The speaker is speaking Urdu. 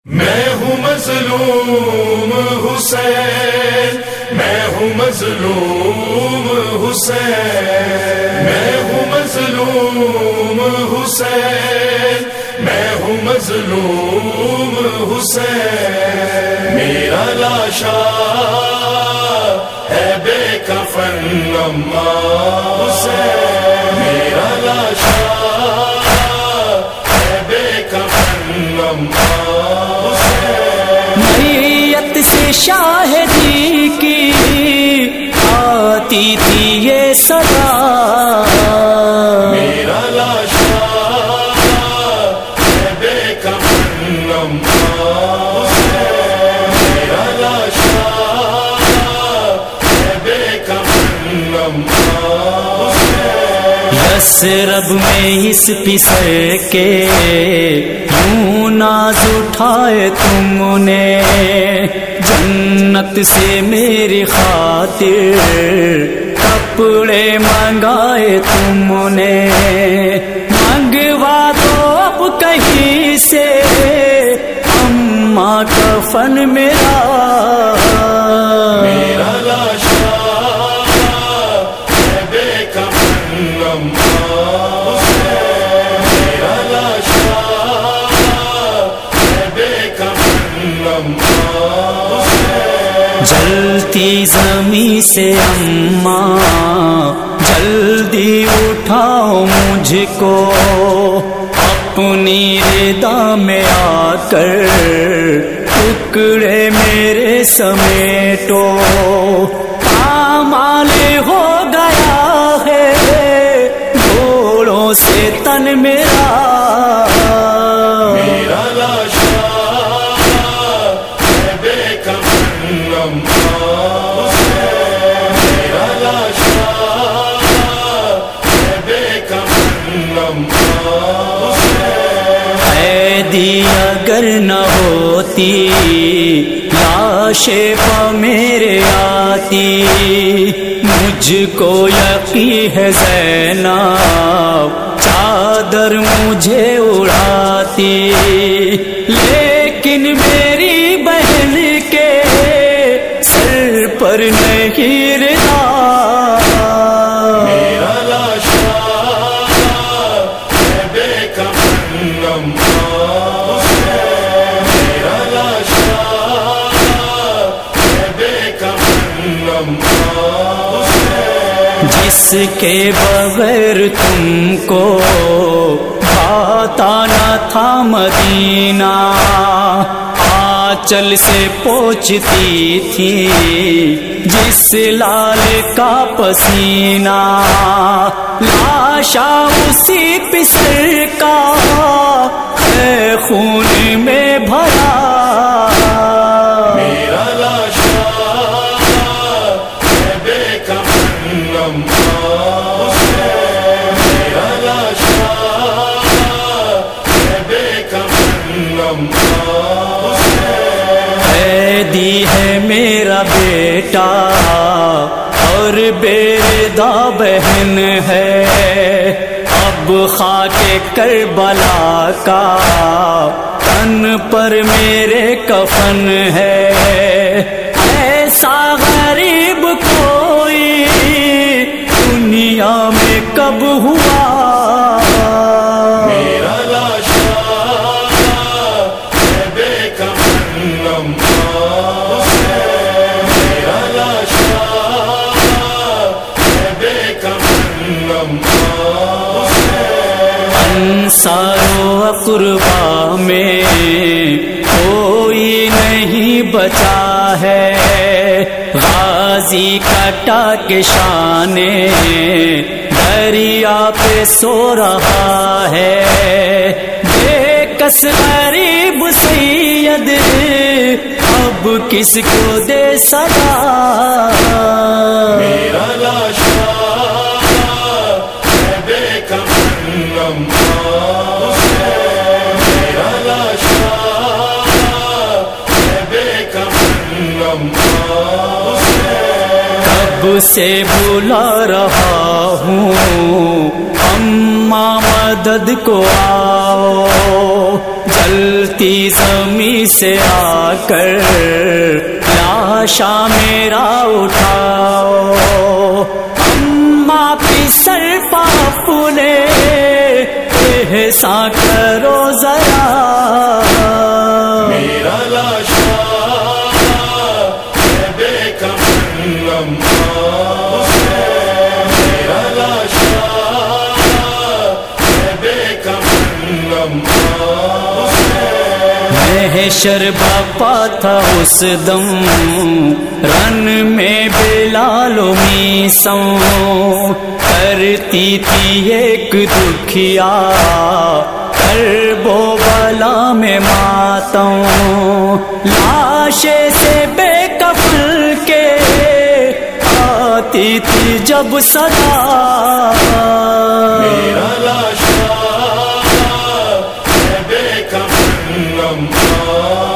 میں ہوں مظلوم حسین، میں ہوں مظلوم حسین، میں ہوں مظلوم حسین، میں ہوں مظلوم حسین، میرا لاشا ہے بے کفن اماں حسین، میرا لاشا ہے بے کفن اماں سے شاہدی کی آتی تھی یہ صدا، میرا لاشا ہے بے کفن اماں، میرا لاشا ہے بے کفن اماں، یثرب میں اس پسر کے یوں ناز اٹھائے تم نے، جنت سے میری خاطر کپڑے منگائے تم نے، منگوا دو اب کہیں سے اماں کفن میرا، میرا لاشا ہے بے کفن اماں، میرا لاشا ہے بے کفن اماں، جلتی زمین سے اماں جلدی اٹھاؤ مجھ کو، اپنی ردا میں آ کر ٹکڑے میرے سمیٹو، پامال ہو گیا ہے گھوڑوں سے تن میرا، میرا لاشا ہے بے کفن اماں، میرا لاشا ہے بے کفن اماں، قیدی اگر نہ ہوتی لاش پا میرے آتی، مجھ کو یقین ہے زینب چادر مجھے اڑاتی، لیکن میری بہن کے سر پر نہیں ردا، میرا لاشا ہے بے کفن اماں، میرا لاشا ہے بے کفن اماں، جس کے بغیر تم کو بھاتا نہ تھا مدینہ، آنچل سے پوچھتی تھی جس لال کا پسینہ، لاشا اسی پسر کا ہے خون میں بھرا، میرا لاشا ہے بے کفن اماں، میرا لاشا ہے بے کفن اماں، قیدی ہے میرا بیٹا اور بیدا بہن ہے، اب خاک کربلا کا تن پر میرے کفن ہے، ایسا غریب کوئی دنیا میں کب ہوا، میرا لاشا ہے بے کفن اماں، میرا لاشا ہے بے کفن اماں، انصار و اقربا میں کوئی نہیں بچا ہے، غازی کٹا کے شان دریا پہ سو رہا ہے، بے کس غریب سید اب کس کو دے صدا، میرا لاشا ہے بے کفن اماں، میرا لاشا ہے بے کفن اماں، کب سے بلا رہا ہوں اماں مدد کو آؤ، ڈھلتی زمیں سے آ کر لاشا میرا اٹھاؤ، اماں کی سر پا پھولے احسان کرو ذرا، میرا لاشا ہے بے کفن اماں، میرا لاشا ہے بے کفن اماں، محشر باپا تھا اس دم، رن میں بلال و میسم، کرتی تھی ایک دکھیا کرب و بلا میں ماتم، لاشے سے بے کفن کے آتی تھی جب صدا، میرا لاشا ہے بے کفن اماں،